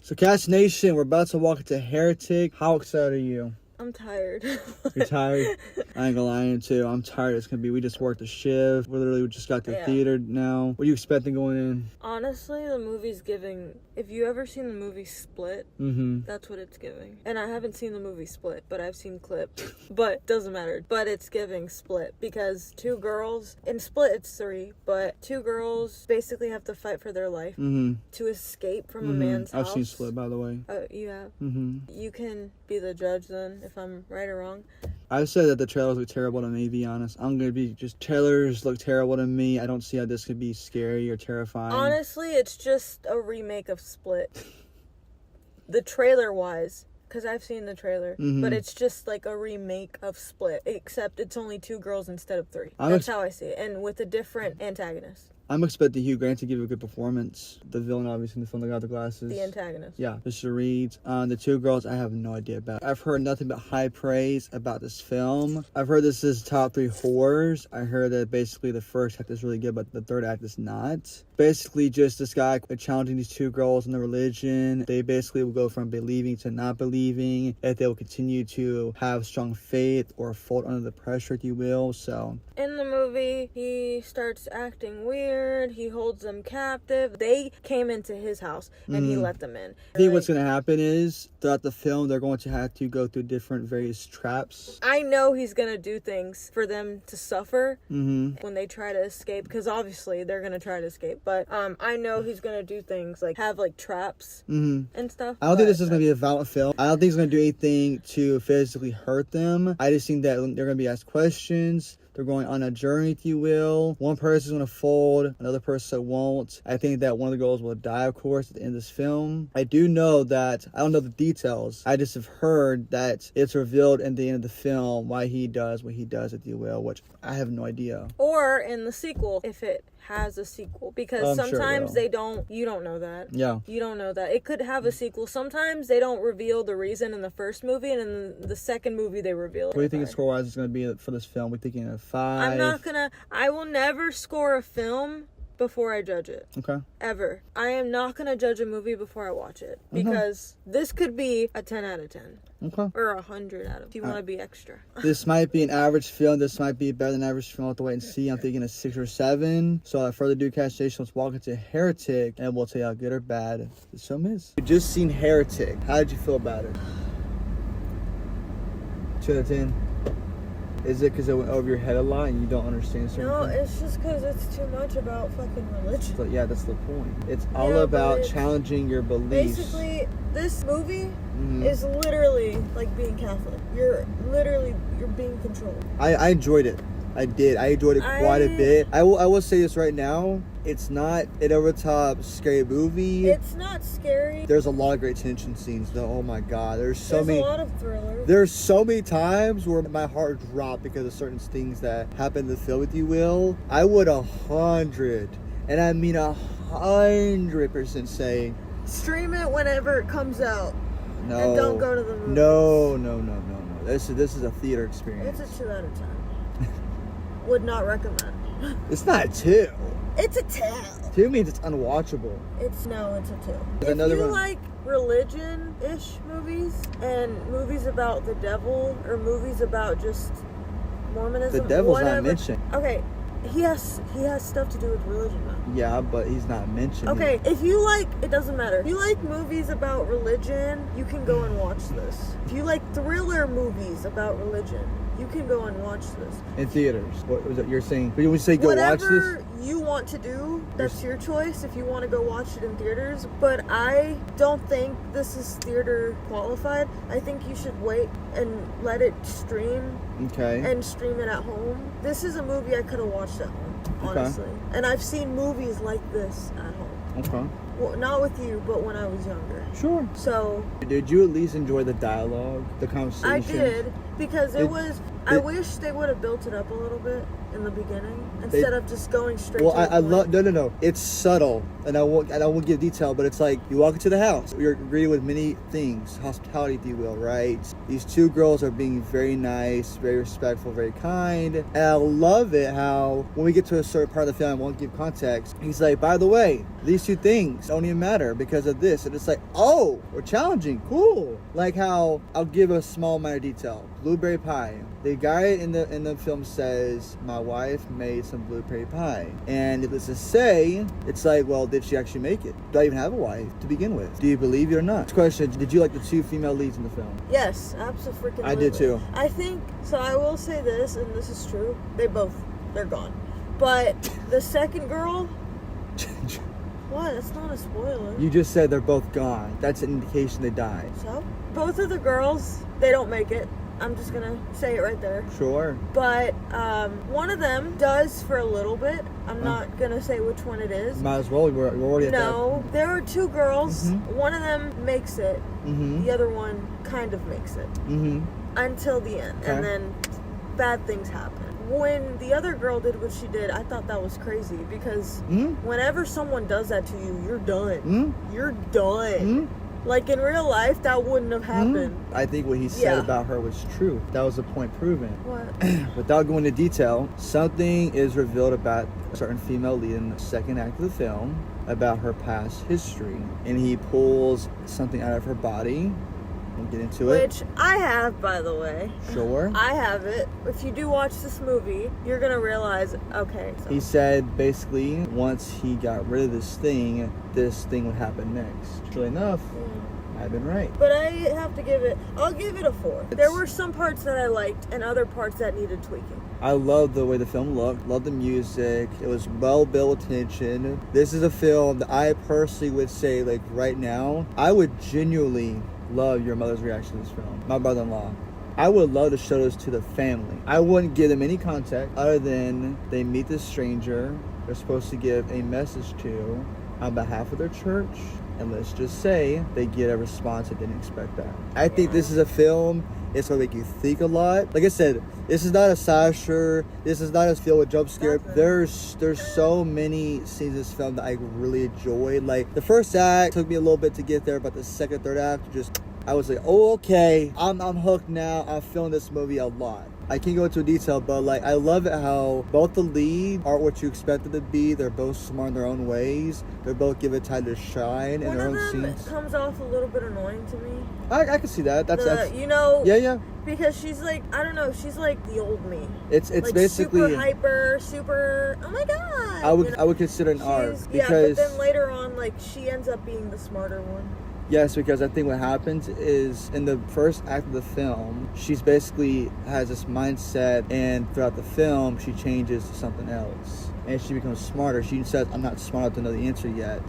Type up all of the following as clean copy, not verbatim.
So, Cast Nation, we're about to walk into Heretic. How excited are you? I'm tired. You're tired? I ain't gonna lie to you too. I'm tired. It's gonna be, we just worked a shift. We literally just got to the theater now. What are you expecting going in? Honestly, the movie's giving, if you ever seen the movie Split, that's what it's giving. And I haven't seen the movie Split, but I've seen clips. But doesn't matter. But it's giving Split because two girls, in Split it's 3, but 2 girls basically have to fight for their life to escape from a man's house. I've seen Split, by the way. You have? You can be the judge then, if I'm right or wrong. I said that the trailers look terrible to me, to be honest. I'm gonna be just, trailers look terrible to me. I don't see how this could be scary or terrifying. Honestly, it's just a remake of Split. The trailer wise, because I've seen the trailer, but it's just like a remake of Split, except it's only 2 girls instead of 3. That's how I see it, and with a different antagonist. I'm expecting Hugh Grant to give a good performance. The villain, obviously, in the film, the guy with the glasses. The antagonist. Yeah, Mr. Reed. The 2 girls, I have no idea about. I've heard nothing but high praise about this film. I've heard this is top 3 horrors. I heard that basically the first act is really good, but the third act is not. Basically, just this guy challenging these 2 girls in their religion. They basically will go from believing to not believing. If they will continue to have strong faith or fold under the pressure, if you will. So in the movie, he starts acting weird. He holds them captive. They came into his house and he let them in. I think what's going to happen is throughout the film, they're going to have to go through different various traps. I know he's going to do things for them to suffer when they try to escape, because obviously they're going to try to escape. But I know he's going to do things like have like traps and stuff. I don't think this is going to be a violent film. I don't think he's going to do anything to physically hurt them. I just think that they're going to be asked questions. They're going on a journey, if you will. One person's going to fold, another person won't. I think that one of the girls will die, of course, at the end of this film. I do know that, I don't know the details. I just have heard that it's revealed in the end of the film why he does what he does, if you will, which I have no idea. Or in the sequel, if it has a sequel, because sometimes they don't, you don't know that. Yeah. You don't know that. It could have a sequel. Sometimes they don't reveal the reason in the first movie, and in the second movie they reveal it. What do you think the score-wise is going to be for this film? We're thinking a 5? I will never score a film before I judge it. Okay. Ever. I am not going to judge a movie before I watch it, because this could be a 10 out of 10. Okay. Or 100 out of 10. If you want to be extra. This might be an average film. This might be better than average film. I'll have to wait and see. I'm thinking a 6 or 7. So without further ado, Cast Nation, let's walk into Heretic, and we'll tell you how good or bad this film is. You just seen Heretic. How did you feel about it? 2 out of 10? Is it because it went over your head a lot and you don't understand certain No, things? it's just because it's too much about fucking religion. So, yeah, that's the point. It's all about challenging your beliefs. Basically, this movie is literally like being Catholic. You're being controlled. I enjoyed it. I did. I enjoyed it quite a bit. I will say this right now. It's not an over-the-top scary movie. It's not scary. There's a lot of great tension scenes, though. Oh, my God. There's a lot of thrillers. There's so many times where my heart dropped because of certain things that happened in the film, if you will. I would 100, and I mean 100% say, stream it whenever it comes out. No. And don't go to the movies. No. This is a theater experience. It's a 2 out of 10. Would not recommend. It's not a 2. It's a 10. 2 means it's unwatchable. It's a 2. If you like religion-ish movies and movies about the devil or movies about just Mormonism, the devil's not mentioned. Okay, he has stuff to do with religion though. Yeah, but he's not mentioned. Okay, if you like, it doesn't matter. If you like movies about religion, you can go and watch this. If you like thriller movies about religion, you can go and watch this. In theaters. What was it you're saying? When you say go watch this? Whatever you want to do, that's your choice if you want to go watch it in theaters. But I don't think this is theater qualified. I think you should wait and let it stream. Okay. And stream it at home. This is a movie I could have watched at home, honestly. Okay. And I've seen movies like this at home. Okay. Well, not with you, but when I was younger. Sure. So. Did you at least enjoy the dialogue, the conversation? I did, because I wish they would have built it up a little bit. in the beginning instead of just going straight to the I point? love no. It's subtle, and I won't give detail, but it's like you walk into the house. You're greeted with many things, hospitality, if you will, right? These two girls are being very nice, very respectful, very kind, and I love it how when we get to a certain part of the film, I won't give context. He's like, by the way, these two things don't even matter because of this, and it's like, oh, we're challenging, cool. Like how I'll give a small minor detail. Blueberry pie. The guy in the film says, my wife made some blueberry pie. And needless to say, it's like, well, did she actually make it? Do I even have a wife to begin with? Do you believe it or not? Next question, did you like the two female leads in the film? Yes, absolutely. I did too. I think, so I will say this, and this is true, they're gone. But the second girl, what? It's not a spoiler. You just said they're both gone. That's an indication they died. So? Both of the girls, they don't make it. I'm just gonna say it right there. Sure. But one of them does for a little bit. I'm not gonna say which one it is. Might as well. We're already at that. No, there are two girls. Mm-hmm. One of them makes it. Mm-hmm. The other one kind of makes it. Mm-hmm. Until the end. Okay. And then bad things happen. When the other girl did what she did, I thought that was crazy because whenever someone does that to you, you're done. You're done. Like in real life, that wouldn't have happened. I think what he said about her was true. That was the point proven. What? Without going into detail, something is revealed about a certain female lead in the second act of the film about her past history. And he pulls something out of her body. We'll get into it. Which I have, by the way. Sure. I have it. If you do watch this movie, you're going to realize, okay. So. He said basically once he got rid of this thing would happen next. True enough, I've been right. But I have to I'll give it a 4. There were some parts that I liked and other parts that needed tweaking. I love the way the film looked, love the music, it was well built tension. This is a film that I personally would say, like right now, I would genuinely love your mother's reaction to this film. My brother-in-law. I would love to show this to the family. I wouldn't give them any context other than they meet this stranger they're supposed to give a message to on behalf of their church, and let's just say they get a response they didn't expect that. I think this is a film, it's gonna make you think a lot. Like I said, this is not a slasher, this is not a feel with jump scare. There's so many scenes in this film that I really enjoyed. Like the first act took me a little bit to get there, but the second, third act I was like, oh, okay, I'm hooked now. I'm feeling this movie a lot. I can't go into detail, but like I love it how both the lead aren't what you expect them to be. They're both smart in their own ways. They're both given time to shine in their own scenes. One of them comes off a little bit annoying to me. I can see that. That's you know. Yeah. Because she's like, I don't know, she's like the old me. It's like basically super hyper, super. Oh my god. I would consider an arc because but then later on, like she ends up being the smarter one. Yes, because I think what happens is in the first act of the film, she's basically has this mindset, and throughout the film, she changes to something else. And she becomes smarter. She says, I'm not smart enough to know the answer yet,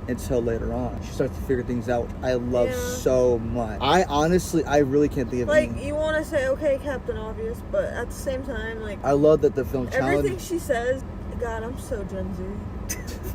until later on. She starts to figure things out, which I love so much. I really can't think of like, you want to say, okay, Captain Obvious, but at the same time, like... I love that the film challenged... Everything she says, God, I'm so Gen Z.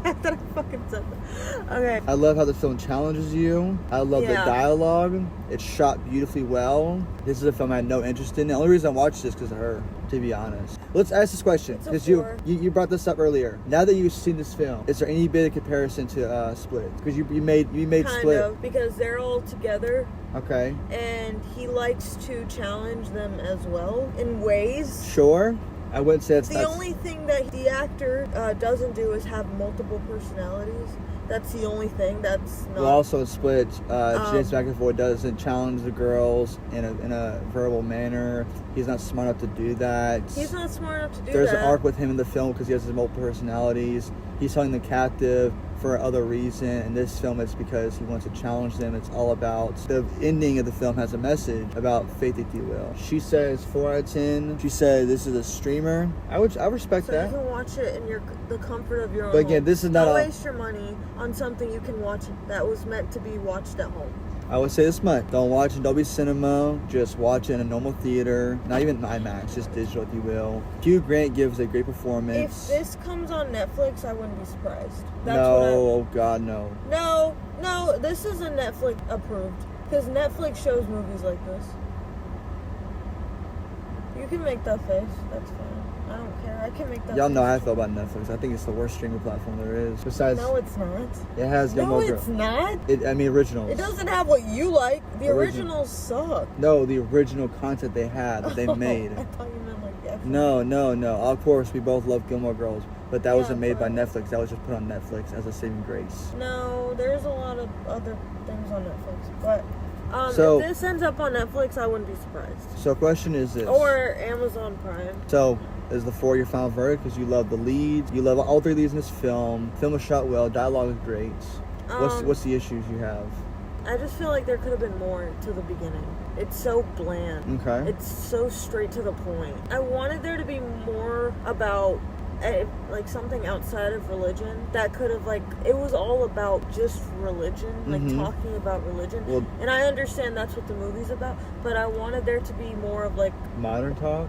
That I fucking said that. Okay. I love how the film challenges you. I love the dialogue. It's shot beautifully well. This is a film I had no interest in. The only reason I watched this is because of her, to be honest. Let's ask this question, because you brought this up earlier. Now that you've seen this film, is there any bit of comparison to Split? Because you made kind Split. Of, because they're all together. Okay. And he likes to challenge them as well in ways. Sure. I wouldn't say that's... The only thing that the actor doesn't do is have multiple personalities. That's the only thing. That's not... Well, also in Split, James McAvoy doesn't challenge the girls in a verbal manner. He's not smart enough to do that. He's not smart enough to do that. There's an arc with him in the film because he has his multiple personalities. He's holding them captive for other reason. In this film, it's because he wants to challenge them. It's all about... The ending of the film has a message about faith, if you will. She says 4 out of 10. She said this is a streamer. I respect that. So you can watch it in the comfort of your own But again, this is not Don't waste your money on something you can watch that was meant to be watched at home. I would say this much. Don't watch in Dolby Cinema. Just watch it in a normal theater. Not even IMAX, just digital, if you will. Hugh Grant gives a great performance. If this comes on Netflix, I wouldn't be surprised. Oh God, no. No, this isn't Netflix approved. Because Netflix shows movies like this. You can make that face. That's fine. I don't care. I can make that. Y'all know how I feel about Netflix. I think it's the worst streaming platform there is. Besides, No, it's not. it has No, it's not. originals. It doesn't have what you like. The originals suck. No, the original content they had that they made. I thought you meant like that. No. Of course, we both love Gilmore Girls, but that wasn't made by but- Netflix. That was just put on Netflix as a saving grace. No, there's a lot of other things on Netflix, but So- if this ends up on Netflix, I wouldn't be surprised. So, question is this: Or Amazon Prime. So, is the 4 your final verdict? Because you love the leads, you love all 3 leads in this film. Film was shot well, dialogue is great. What's the issues you have? I just feel like there could have been more to the beginning. It's so bland. Okay. It's so straight to the point. I wanted there to be more about like something outside of religion that could have it was all about just religion, talking about religion. Well, and I understand that's what the movie's about, but I wanted there to be more of modern talk?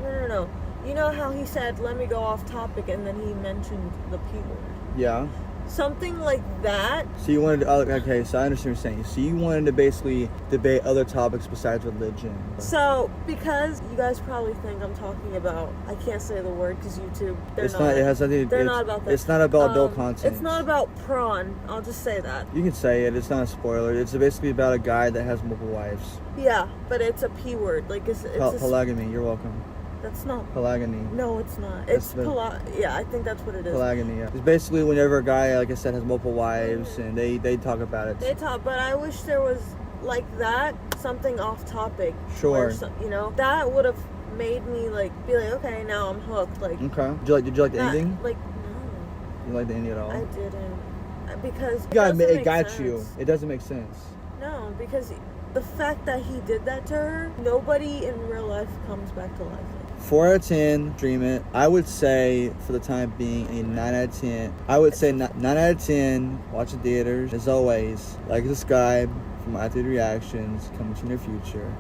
No. You know how he said, let me go off topic, and then he mentioned the P word? Yeah. Something like that. So you wanted to, okay, so I understand what you're saying. So you wanted to basically debate other topics besides religion. So, because you guys probably think I'm talking about, I can't say the word because YouTube, It has nothing. They're not about that. It's not about adult content. It's not about prawn. I'll just say that. You can say it. It's not a spoiler. It's basically about a guy that has multiple wives. Yeah, but it's a P word. It's polygamy. You're welcome. That's not. Polygamy. No, it's not. It's yeah, I think that's what it is. Polygamy, yeah. It's basically whenever a guy, like I said, has multiple wives, and they talk about it. They talk, but I wish there was that, something off topic. Sure. That would have made me be like, okay, now I'm hooked. Okay. Did you like the ending? No. You didn't like the ending at all? I didn't, because it got you. It doesn't make sense. No, because the fact that he did that to her, nobody in real life comes back to life. 4 out of 10, stream it. I would say, for the time being, a 9 out of 10. I would say 9 out of 10, watch in theaters. As always, like and subscribe for my theater reactions coming to your future.